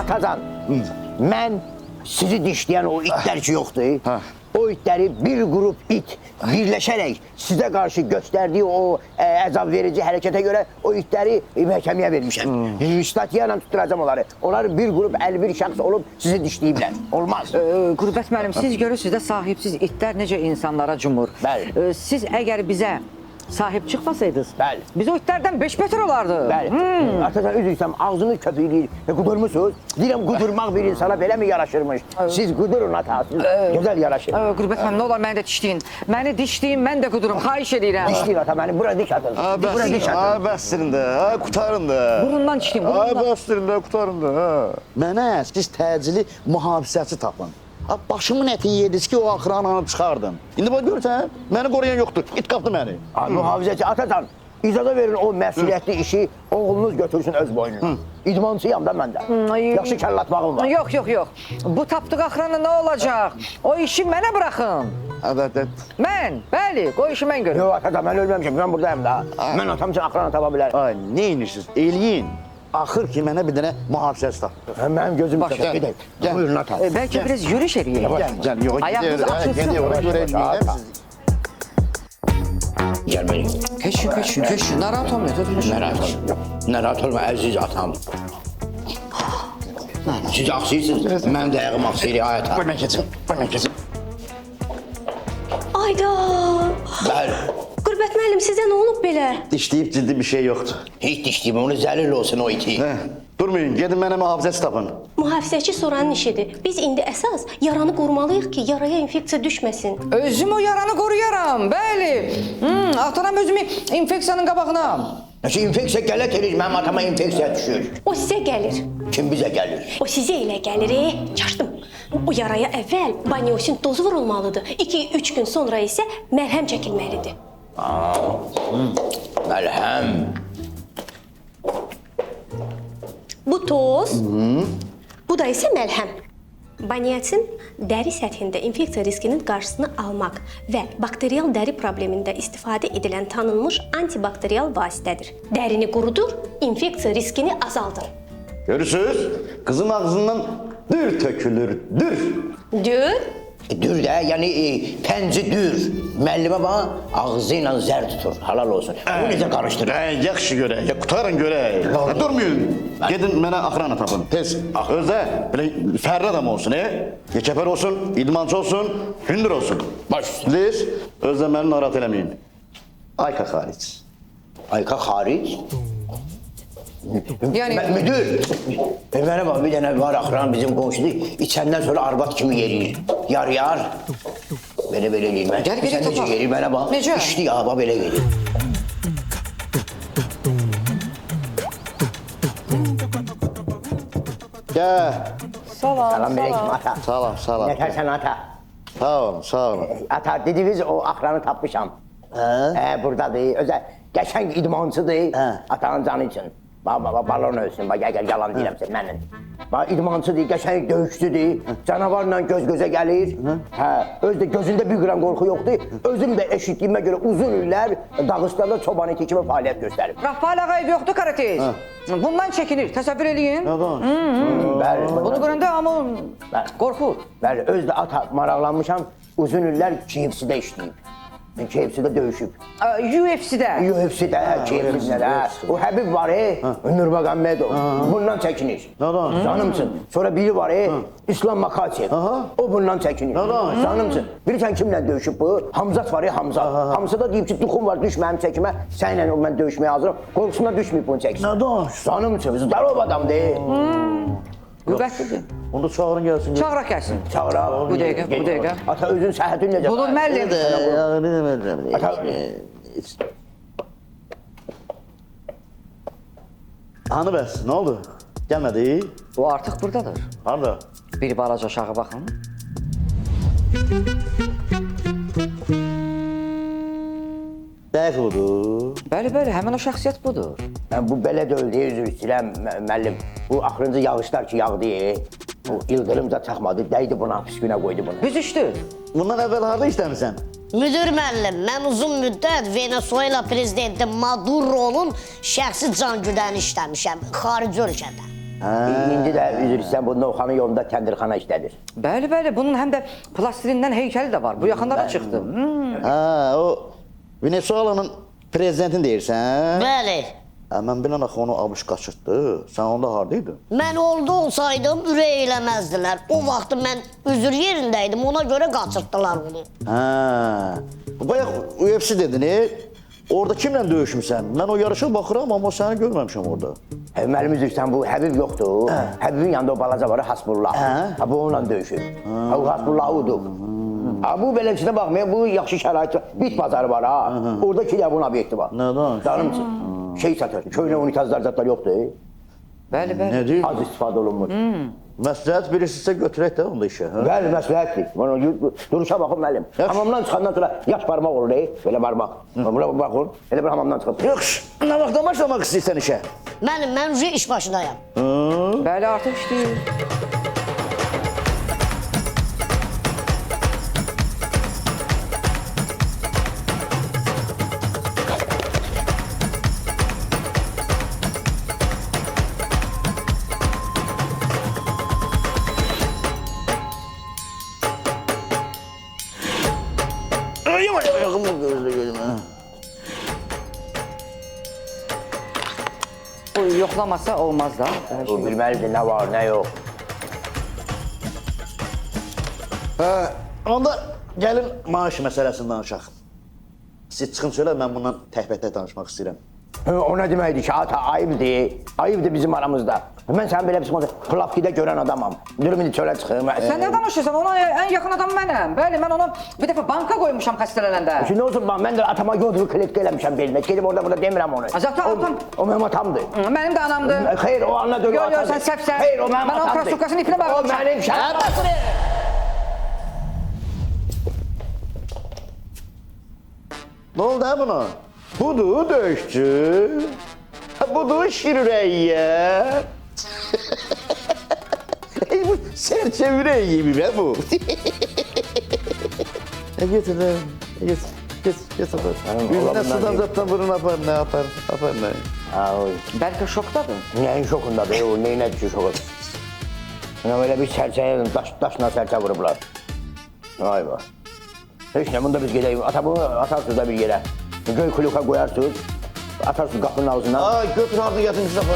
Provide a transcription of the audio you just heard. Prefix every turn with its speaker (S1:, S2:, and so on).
S1: Atacan, mən sizi dişləyən o itlər ki yoxdur. O itləri bir qrup it birləşərək sizə qarşı göstərdiyi o əzab verici hərəkətə görə o itləri məhkəməyə vermişəm. Statiya ilə tutturacam onları. Onlar bir qrup 51 şəxs olub sizi dişləyiblər. Olmaz.
S2: Qürbət müəllim, siz görürsünüz də sahibsiz itlər necə insanlara cumur.
S1: Bəli.
S2: Siz əgər bizə sahib çıxmasaydınız,
S1: Bəli.
S2: biz o itlərdən 5 beter olardı.
S1: Bəli. Atacan üzürsəm, ağzını köpükləyir. Qudurmusunuz. Deyirəm, qudurmaq bir insana belə mi yaraşırmış? Siz qudurun ata, siz gözəl yaraşır.
S2: Qürbət müəllim, nə olar məni də dişləyin. Məni dişləyin, mən də qudurum, xahiş edirəm.
S1: Dişləyin ata, məni bura diş atın. Bura diş atın.
S3: Bəsdirin də, qutarın da.
S2: Burundan dişləyin, burundan.
S3: Bəsdirin də, qutarın da. Mənə siz təcili mühafizəçi tapın. Başımın əti yediniz ki, o axıranı anıb çıxardın. İndi bax görürsən, məni qoruyan yoxdur. İt qapdı məni.
S1: Mühafizəçi atacan, icazə verin o məsuliyyətli işi oğlunuz götürsün öz boynuna. İdmancıyam da mən də. Yaxşı kəllatmağım var.
S2: Yox. Bu tapdıq axıranı nə olacaq? O işi mənə buraxın. Mən, bəli, o işi mən görürüm.
S1: Yox atacan, mən ölməmişim, mən buradayım da. Mən atam üçün axıranı tapa bilərəm.
S3: Ay, nə inirsiniz? Eləyin. Axır ki, mənə bir dənə mühafizəçi tapın.
S1: Mənim gözüm çəkir. Buyurun ata.
S2: Bəlkə biraz yürüyüş eləyək.
S3: Gəl, yox,
S2: Ayağınız açılsın.
S3: Ona görə eləyəm siz.
S1: Gəlməyin.
S2: Keçin, narahat olmayın.
S1: Narahat olma, əziz atam. Siz axsıyırsınız, mən də ayağım axsıyır, ay ata.
S3: Buyurun, keçin.
S4: Ayda!
S1: Bəli.
S4: Qürbət müəllim, sizə nə olub belə?
S3: Dişləyib cildi bir şey yoxdur.
S1: Heç dişliyim, onu zəlil olsun o iti.
S3: Durmayın, gedin mənə mühafizəçi tapın.
S4: Mühafizəçi soranın işidir. Biz indi əsas yaranı qorumalıyıq ki, yaraya infeksiya düşməsin.
S2: Özüm o yaranı qoruyaram, bəli. Ataram özümü infeksiyanın qabağına.
S1: Nəsə infeksiya qələt edir, mənim atama infeksiya düşür.
S4: O sizə gəlir.
S1: Kim bizə gəlir?
S4: O sizə elə gəlir, çaşdım. O yaraya əvvəl banyosin dozu vurulmalıdır. 2-3 gün sonra isə məlhəm çəkilməlidir.
S1: Məlhəm.
S4: Bu toz, bu da isə məlhəm. Banyatin dəri səthində infeksiya riskinin qarşısını almaq və bakterial dəri problemində istifadə edilən tanınmış antibakterial vasitədir. Dərini qurudur, infeksiya riskini azaldır.
S3: Görürsünüz, qızın ağzından dür tökülür, dür.
S4: Dür.
S1: Dür də, yəni pənci dür. Müəllimə bax, ağzı ilə zər tutur, halal olsun. Onu necə qarışdırır?
S3: Yaxşı görək, qurtarın görək. Durmayın, gedin mənə axıranı tapın, tez. Özdə belə fərli adam olsun, yekəpər olsun, idmancı olsun, hündür olsun.
S1: Baş üstə.
S3: Liz, özdə məni narahat eləməyin. Ayka xaric.
S1: Ayka xaric?
S2: Yəni...
S1: Müdür, mənə bax, bir dənə var axıran bizim qonşudur, içəndən sonra arbat kimi yeriyir. Yar. Belə eləyir mən.
S2: Gəl,
S1: Sən necə yerir, mənə bax.
S2: Necə?
S1: İşdi ya, bax, belə gedir.
S3: Gəl.
S1: Salam aleyküm ata.
S3: Salam.
S1: Nətərsən ata?
S3: Sağ olun.
S1: Ata, dediniz o axıranı tapmışam. Buradadır, özə qəşəng idmancıdır, atanın canı üçün. Bax, balon ölsün, bax, gəl, yalan deyirəm mənim. Bax, idmancıdır, qəşəng döyüşçüdür, canavarla göz-gözə gəlir. Özdə gözündə bir qram qorxu yoxdur. Özüm də eşitdiyimə görə uzun illər Dağıstanda çoban iti kimi fəaliyyət göstərib.
S2: Rafael Ağayev yoxdur karatez. Bundan çəkinir, təsəvvür eləyin.
S1: Bəli.
S2: Bunu görəndə amma qorxur.
S1: Bəli, özdə ata maraqlanmışam, uzun illər KFC-də işləyib. KFC-də döyüşüb.
S2: UFC-də.
S1: UFC-də, KFC-də. O Həbib var, Nurmagomedov. Bundan çəkinir. Canımsın. Sonra biri var, İslam Makachev. O bundan çəkinir. Canımsın. Bilirsən kimlə döyüşüb bu? Hamzat var, Hamzat. Hamzat da deyib ki, duxum var, düş mənim çəkimə. Sənlə mən döyüşməyə hazırım. Qorxusuna düşməyib bunu çəksin. Canımsın. Zdarov adamdır.
S2: Qüvvətlidir.
S3: Onu çağırın gəlsin.
S2: Çağıraq gəlsin.
S1: Çağıraq.
S2: Bu dəqiqə.
S1: Ata özün səhhətin necə?
S2: Bulur müəllim.
S1: Ata...
S3: Hanı bəs, nə oldu? Gəlmədi?
S2: O artıq buradadır.
S3: Harada?
S2: Bir balaca aşağı baxın.
S3: Dəqiq budur.
S2: Bəli, həmin o şəxsiyyət budur.
S1: Bu belə deyil deyə üzr istəyirəm müəllim. Bu axırıncı yağışlar ki yağdı, bu ildırımca çaxmadı, dəydi buna, pis günə qoydu bunu.
S2: Büzüşdür.
S3: Bundan əvvəl harada işləmirsən?
S5: Müdür müəllim, mən uzun müddət Venezuela prezidenti Maduro'nun şəxsi can güdəni işləmişəm, xarici ölkədə.
S1: İndi də üzr istəyirəm bu Novxanın yolunda təndirxana işlədir.
S2: Bəli, bəli, bunun həm də plastilindən heykəli də var. Bu yaxınlara çıxdı.
S3: Ha, o Venezuelanın prezidentini deyirsən?
S5: Bəli.
S3: Mən bilən axı onu ABŞ qaçırtdı. Sən onda hardaydın?
S5: Mən orada olsaydım ürək eləməzdilər. O vaxt mən üzr yerindəydim, ona görə qaçırtdılar onu.
S3: Ha. Bayaq UFC dedin, orada kimlə döyüşmüsən? Mən o yarışa baxıram, amma səni görməmişəm orada.
S1: Mənim üzr istəyirəm bu Həbib yoxdur. Həbibin yanında o balaca var, Hasbullah. Ha, bu onunla döyüşür. Ha, o Hasbullah odur. Ha, bu belə içinə baxmayın, bu yaxşı şərait, bit bazarı var ha. Orada iki yabun obyekti var.
S3: Nədən?
S1: Canım üçün. Şey satır, köynə unitazlar zatlar yoxdur.
S2: Bəli, bəli.
S3: Nə deyir?
S1: Az istifadə olunmur.
S3: Məsləhət bilirsinizsə götürək də onda işə. Hə?
S1: Bəli, məsləhətdir. Duruşa baxın müəllim. Hamamdan çıxandan sonra yaş barmaq olur, belə barmaq. Buna baxın, elə bir hamamdan çıxıb.
S3: Yaxşı, nə vaxtdan başlamaq istəyirsən işə?
S5: Mən iş başındayam.
S2: Bəli, artıq işləyir.
S3: Yavaş ayağımı gözlə gözümə.
S2: Bu yoxlamasa olmaz da.
S1: Bu bilməlidir, nə var, nə yox.
S3: Hə, onda gəlin maaş məsələsini danışaq. Siz çıxın söylə, mən bundan təhbətə danışmaq istəyirəm.
S1: O nə deməkdir ki, ata, ayıbdır. Ayıbdır bizim aramızda. Mən sənin belə bir plavkidə görən adamam. Durum indi çölə çıxım.
S2: Sən nə danışırsan? Ona ən yaxın adam mənəm. Bəli, mən onu bir dəfə banka qoymuşam xəstələnəndə.
S1: Şimdi olsun, mən də atama yodru kletka eləmişəm belinə. Gedib orada burada demirəm onu.
S2: Zaten atam.
S1: O mənim atamdır.
S2: Mənim də anamdır.
S1: Xeyr, o anla dönü
S2: Yox, yox,
S1: atadır.
S2: sən səhvsən.
S1: Xeyr, o mənim
S2: Mən onun
S1: atamdır.
S2: krasovkasının ipinə bağlamışam.
S1: O mənim şəhərim.
S3: Nə oldu ha buna? Budur döyüşçü. Budur şir ürəyə. Bu serçe ürəyi gibi be bu. Getir lan. Get apar. Yüzüne sudan zaten burun apar ne apar. Apar ne?
S2: Bəlkə şokdadır.
S1: Nəyin şokundadır, o neyinə düşür şokudur. Elə bir sərçəyə, daşla sərçə vurublar. Vay vay. Heç nə, bunda biz gedəyik. Ata bunu atarsınız da bir yerə. Göy kuluka qoyarsınız. Atarsınız qapının ağzından.
S3: Ay götür harda getirmişsin aparma.